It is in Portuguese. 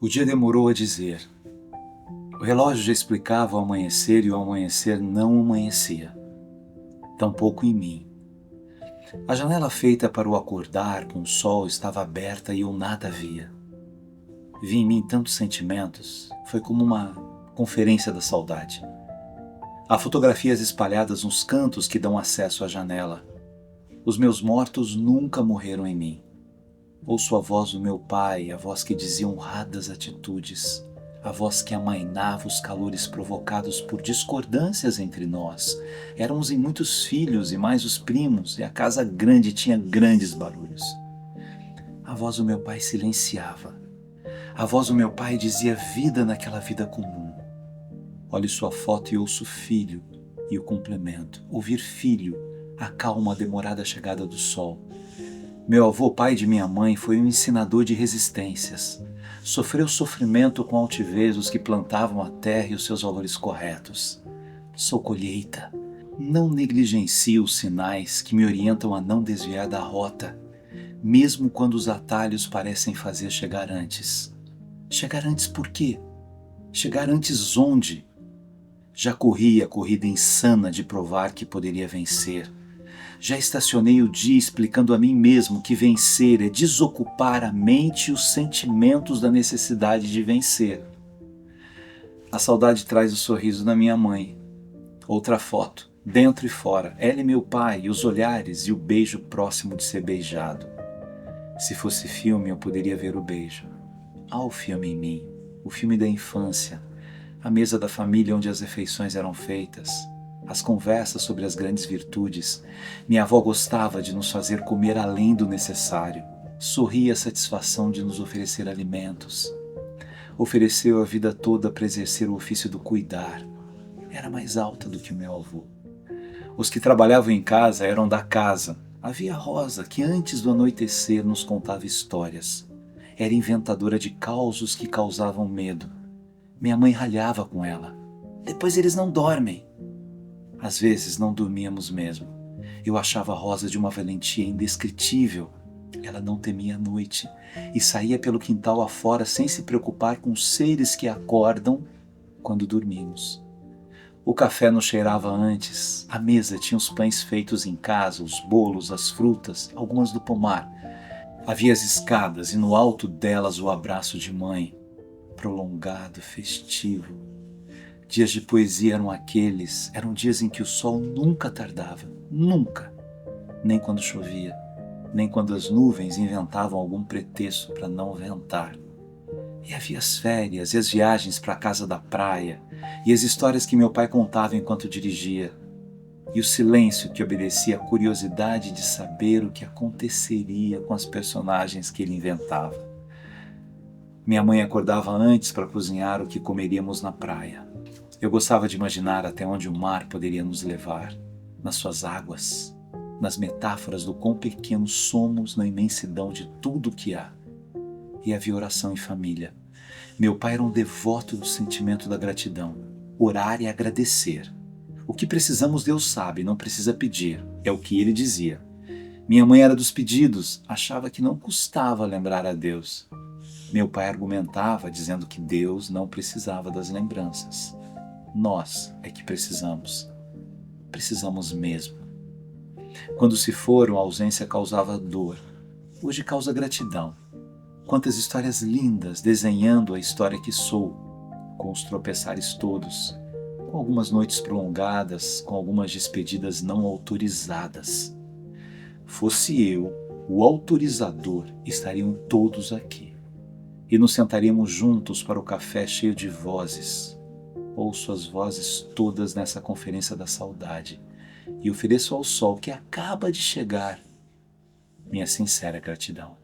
O dia demorou a dizer. O relógio já explicava o amanhecer e o amanhecer não amanhecia. Tampouco em mim. A janela feita para o acordar com o sol estava aberta e eu nada via. Vi em mim tantos sentimentos, foi como uma conferência da saudade. Há fotografias espalhadas nos cantos que dão acesso à janela. Os meus mortos nunca morreram em mim. Ouço a voz do meu pai, a voz que dizia honradas atitudes, a voz que amainava os calores provocados por discordâncias entre nós. Éramos em muitos filhos e mais os primos, e a casa grande tinha grandes barulhos. A voz do meu pai silenciava. A voz do meu pai dizia vida naquela vida comum. Olhe sua foto e ouço filho, e o complemento. Ouvir filho acalma a demorada chegada do sol. Meu avô, pai de minha mãe, foi um ensinador de resistências. Sofreu sofrimento com altivez os que plantavam a terra e os seus valores corretos. Sou colheita. Não negligencio os sinais que me orientam a não desviar da rota, mesmo quando os atalhos parecem fazer chegar antes. Chegar antes por quê? Chegar antes onde? Já corri a corrida insana de provar que poderia vencer. Já estacionei o dia explicando a mim mesmo que vencer é desocupar a mente e os sentimentos da necessidade de vencer. A saudade traz o sorriso da minha mãe. Outra foto, dentro e fora, ela e meu pai, e os olhares e o beijo próximo de ser beijado. Se fosse filme, eu poderia ver o beijo. Há o filme em mim, o filme da infância, a mesa da família onde as refeições eram feitas, as conversas sobre as grandes virtudes. Minha avó gostava de nos fazer comer além do necessário. Sorria a satisfação de nos oferecer alimentos. Ofereceu a vida toda para exercer o ofício do cuidar. Era mais alta do que o meu avô. Os que trabalhavam em casa eram da casa. Havia a Rosa, que antes do anoitecer nos contava histórias. Era inventadora de causos que causavam medo. Minha mãe ralhava com ela. Depois eles não dormem. Às vezes não dormíamos mesmo. Eu achava a Rosa de uma valentia indescritível. Ela não temia a noite e saía pelo quintal afora sem se preocupar com os seres que acordam quando dormimos. O café nos cheirava antes, a mesa tinha os pães feitos em casa, os bolos, as frutas, algumas do pomar. Havia as escadas e no alto delas o abraço de mãe, prolongado, festivo. Dias de poesia eram dias em que o sol nunca tardava, nunca, nem quando chovia, nem quando as nuvens inventavam algum pretexto para não ventar. E havia as férias e as viagens para a casa da praia, e as histórias que meu pai contava enquanto dirigia, e o silêncio que obedecia à curiosidade de saber o que aconteceria com as personagens que ele inventava. Minha mãe acordava antes para cozinhar o que comeríamos na praia. Eu gostava de imaginar até onde o mar poderia nos levar, nas suas águas, nas metáforas do quão pequenos somos na imensidão de tudo o que há. E havia oração em família. Meu pai era um devoto do sentimento da gratidão. Orar e agradecer. O que precisamos Deus sabe, não precisa pedir, é o que ele dizia. Minha mãe era dos pedidos, achava que não custava lembrar a Deus. Meu pai argumentava dizendo que Deus não precisava das lembranças. Nós é que precisamos. Precisamos mesmo. Quando se foram, a ausência causava dor. Hoje causa gratidão. Quantas histórias lindas desenhando a história que sou, com os tropeçares todos, com algumas noites prolongadas, com algumas despedidas não autorizadas. Fosse eu, o autorizador, estariam todos aqui. E nos sentaríamos juntos para o café cheio de vozes. Ouço as vozes todas nessa conferência da saudade e ofereço ao sol que acaba de chegar minha sincera gratidão.